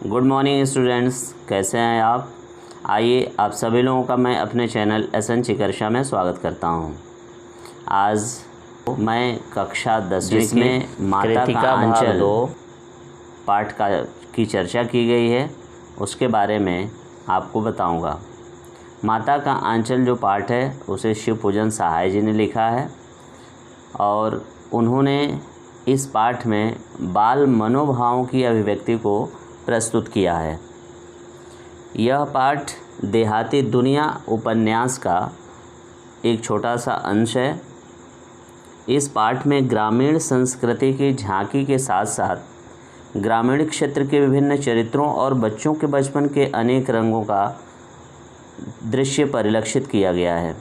Good morning students, कैसे हैं आप। आइए आप सभी लोगों का मैं अपने चैनल एसएन चिकर्षा में स्वागत करता हूं। आज मैं कक्षा 10वीं में माता का आंचल पाठ की चर्चा की गई है, उसके बारे में आपको बताऊंगा। माता का आंचल जो पाठ है उसे शिवपूजन सहाय जी ने लिखा है और उन्होंने इस पाठ में बाल मनोभावों की अभिव्यक्ति को प्रस्तुत किया है। यह पाठ देहाती दुनिया उपन्यास का एक छोटा सा अंश है। इस पाठ में ग्रामीण संस्कृति की झांकी के साथ साथ ग्रामीण क्षेत्र के विभिन्न चरित्रों और बच्चों के बचपन के अनेक रंगों का दृश्य परिलक्षित किया गया है।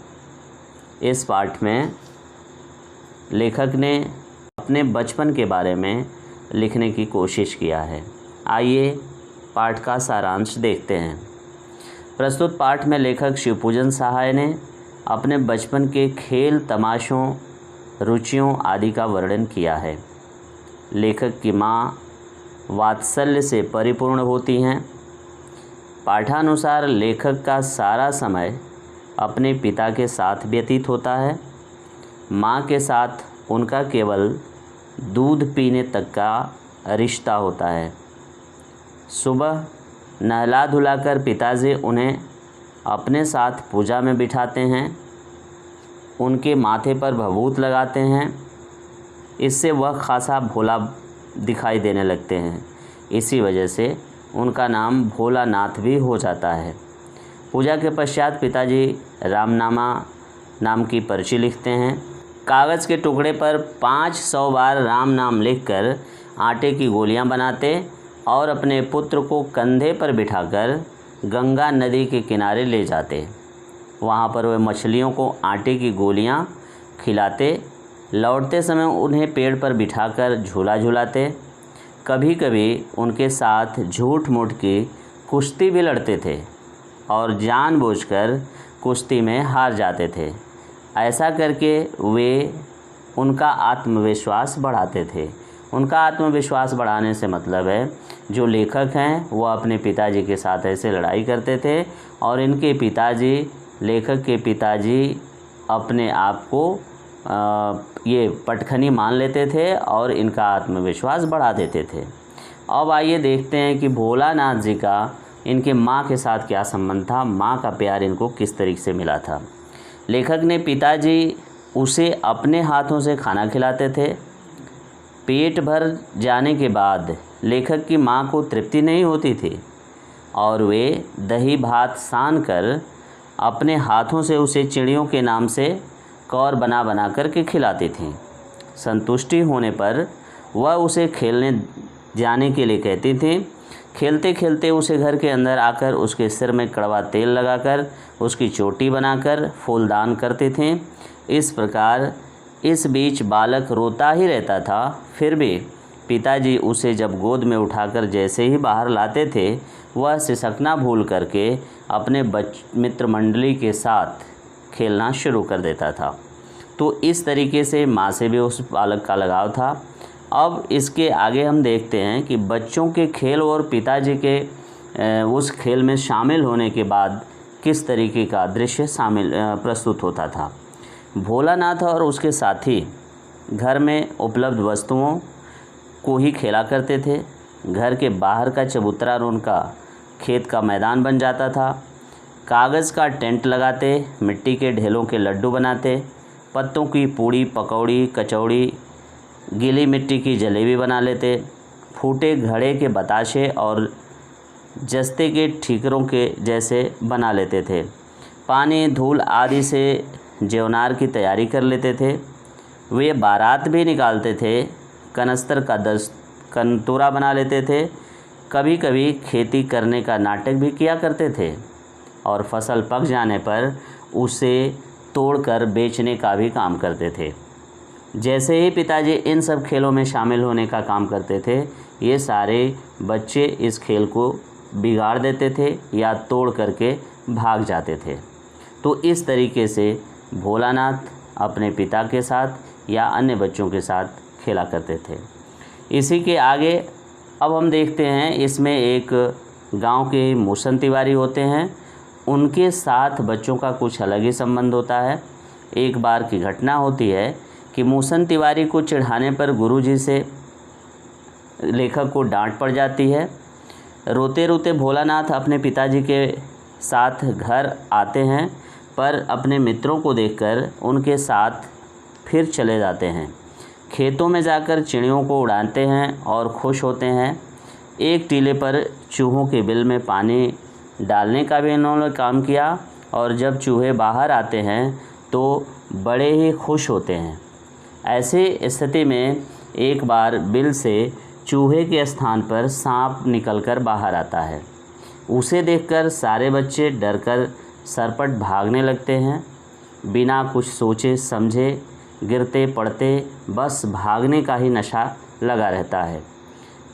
इस पाठ में लेखक ने अपने बचपन के बारे में लिखने की कोशिश किया है। आइए पाठ का सारांश देखते हैं। प्रस्तुत पाठ में लेखक शिवपूजन सहाय ने अपने बचपन के खेल, तमाशों, रुचियों आदि का वर्णन किया है। लेखक की माँ वात्सल्य से परिपूर्ण होती हैं। पाठानुसार लेखक का सारा समय अपने पिता के साथ व्यतीत होता है। माँ के साथ उनका केवल दूध पीने तक का रिश्ता होता है। सुबह नहला धुलाकर पिताजी उन्हें अपने साथ पूजा में बिठाते हैं, उनके माथे पर भभूत लगाते हैं। इससे वह खासा भोला दिखाई देने लगते हैं। इसी वजह से उनका नाम भोलानाथ भी हो जाता है। पूजा के पश्चात पिताजी रामनामा नाम की पर्ची लिखते हैं। कागज़ के टुकड़े पर 500 बार राम नाम लिखकर आटे की गोलियां बनाते और अपने पुत्र को कंधे पर बिठाकर गंगा नदी के किनारे ले जाते। वहाँ पर वे मछलियों को आटे की गोलियां खिलाते। लौटते समय उन्हें पेड़ पर बिठाकर झूला झूलाते। कभी कभी उनके साथ झूठ मूठ की कुश्ती भी लड़ते थे और जानबूझकर कुश्ती में हार जाते थे। ऐसा करके वे उनका आत्मविश्वास बढ़ाते थे। उनका आत्मविश्वास बढ़ाने से मतलब है जो लेखक हैं वो अपने पिताजी के साथ ऐसे लड़ाई करते थे और इनके पिताजी, लेखक के पिताजी अपने आप को ये पटखनी मान लेते थे और इनका आत्मविश्वास बढ़ा देते थे। अब आइए देखते हैं कि भोलानाथ जी का इनके माँ के साथ क्या संबंध था, माँ का प्यार इनको किस तरीके से मिला था। लेखक ने पिताजी उसे अपने हाथों से खाना खिलाते थे। पेट भर जाने के बाद लेखक की माँ को तृप्ति नहीं होती थी और वे दही भात सान कर अपने हाथों से उसे चिड़ियों के नाम से कौर बना बना कर के खिलाती थीं। संतुष्टि होने पर वह उसे खेलने जाने के लिए कहती थी। खेलते खेलते उसे घर के अंदर आकर उसके सिर में कड़वा तेल लगाकर उसकी चोटी बनाकर फूलदान करते थे। इस प्रकार इस बीच बालक रोता ही रहता था। फिर भी पिताजी उसे जब गोद में उठाकर जैसे ही बाहर लाते थे वह सिसकना भूल करके अपने मित्र मंडली के साथ खेलना शुरू कर देता था। तो इस तरीके से माँ से भी उस बालक का लगाव था। अब इसके आगे हम देखते हैं कि बच्चों के खेल और पिताजी के उस खेल में शामिल होने के बाद किस तरीके का दृश्य प्रस्तुत होता था। भोलानाथ और उसके साथी घर में उपलब्ध वस्तुओं को ही खेला करते थे। घर के बाहर का चबूतरा उनका खेत का मैदान बन जाता था। कागज़ का टेंट लगाते, मिट्टी के ढेलों के लड्डू बनाते, पत्तों की पूड़ी, पकौड़ी, कचौड़ी, गीली मिट्टी की जलेबी बना लेते। फूटे घड़े के बताशे और जस्ते के ठीकरों के जैसे बना लेते थे। पानी, धूल आदि से जेवनार की तैयारी कर लेते थे। वे बारात भी निकालते थे। कनस्तर का कंतूरा बना लेते थे। कभी कभी खेती करने का नाटक भी किया करते थे और फसल पक जाने पर उसे तोड़कर बेचने का भी काम करते थे। जैसे ही पिताजी इन सब खेलों में शामिल होने का काम करते थे, ये सारे बच्चे इस खेल को बिगाड़ देते थे या तोड़ करके भाग जाते थे। तो इस तरीके से भोलानाथ अपने पिता के साथ या अन्य बच्चों के साथ खेला करते थे। इसी के आगे अब हम देखते हैं इसमें एक गांव के मूसन तिवारी होते हैं, उनके साथ बच्चों का कुछ अलग ही संबंध होता है। एक बार की घटना होती है कि मूसन तिवारी को चिढ़ाने पर गुरुजी से लेखक को डांट पड़ जाती है। रोते रोते भोलानाथ अपने पिताजी के साथ घर आते हैं, पर अपने मित्रों को देखकर उनके साथ फिर चले जाते हैं। खेतों में जाकर चिड़ियों को उड़ाते हैं और खुश होते हैं। एक टीले पर चूहों के बिल में पानी डालने का भी इन्होंने काम किया, और जब चूहे बाहर आते हैं तो बड़े ही खुश होते हैं। ऐसी स्थिति में एक बार बिल से चूहे के स्थान पर सांप निकलकर बाहर आता है। उसे देखकर सारे बच्चे डरकर सरपट भागने लगते हैं। बिना कुछ सोचे समझे गिरते पड़ते बस भागने का ही नशा लगा रहता है।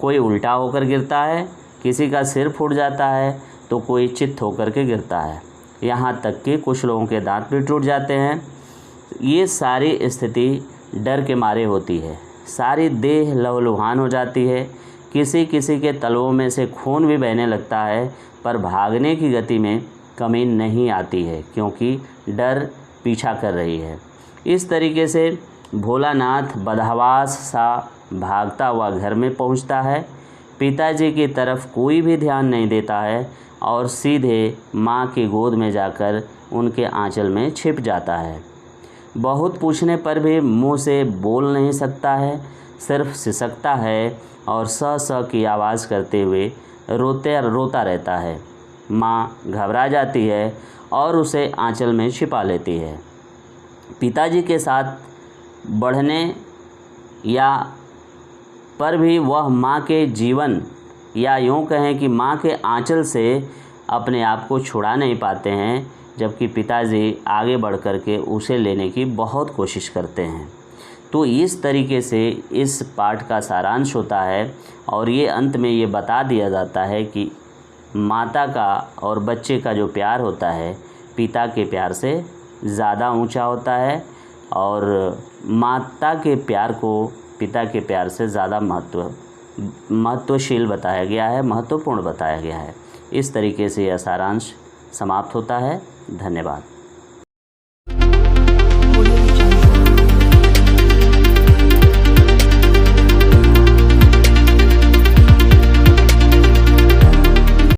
कोई उल्टा होकर गिरता है, किसी का सिर फूट जाता है तो कोई चित्त होकर के गिरता है, यहाँ तक कि कुछ लोगों के दांत भी टूट जाते हैं। ये सारी स्थिति डर के मारे होती है। सारी देह लहूलुहान हो जाती है, किसी किसी के तलवों में से खून भी बहने लगता है, पर भागने की गति में कमी नहीं आती है क्योंकि डर पीछा कर रही है। इस तरीके से भोलानाथ बदहवास सा भागता हुआ घर में पहुंचता है। पिताजी की तरफ कोई भी ध्यान नहीं देता है और सीधे माँ की गोद में जाकर उनके आंचल में छिप जाता है। बहुत पूछने पर भी मुंह से बोल नहीं सकता है, सिर्फ सिसकता है और स की आवाज़ करते हुए रोता रहता है। माँ घबरा जाती है और उसे आंचल में छिपा लेती है। पिताजी के साथ बढ़ने या पर भी वह माँ के जीवन या यूँ कहें कि माँ के आंचल से अपने आप को छुड़ा नहीं पाते हैं, जबकि पिताजी आगे बढ़ कर के उसे लेने की बहुत कोशिश करते हैं। तो इस तरीके से इस पाठ का सारांश होता है और ये अंत में ये बता दिया जाता है कि माता का और बच्चे का जो प्यार होता है पिता के प्यार से ज़्यादा ऊंचा होता है, और माता के प्यार को पिता के प्यार से ज़्यादा महत्वशील बताया गया है, महत्वपूर्ण बताया गया है। इस तरीके से यह सारांश समाप्त होता है। धन्यवाद।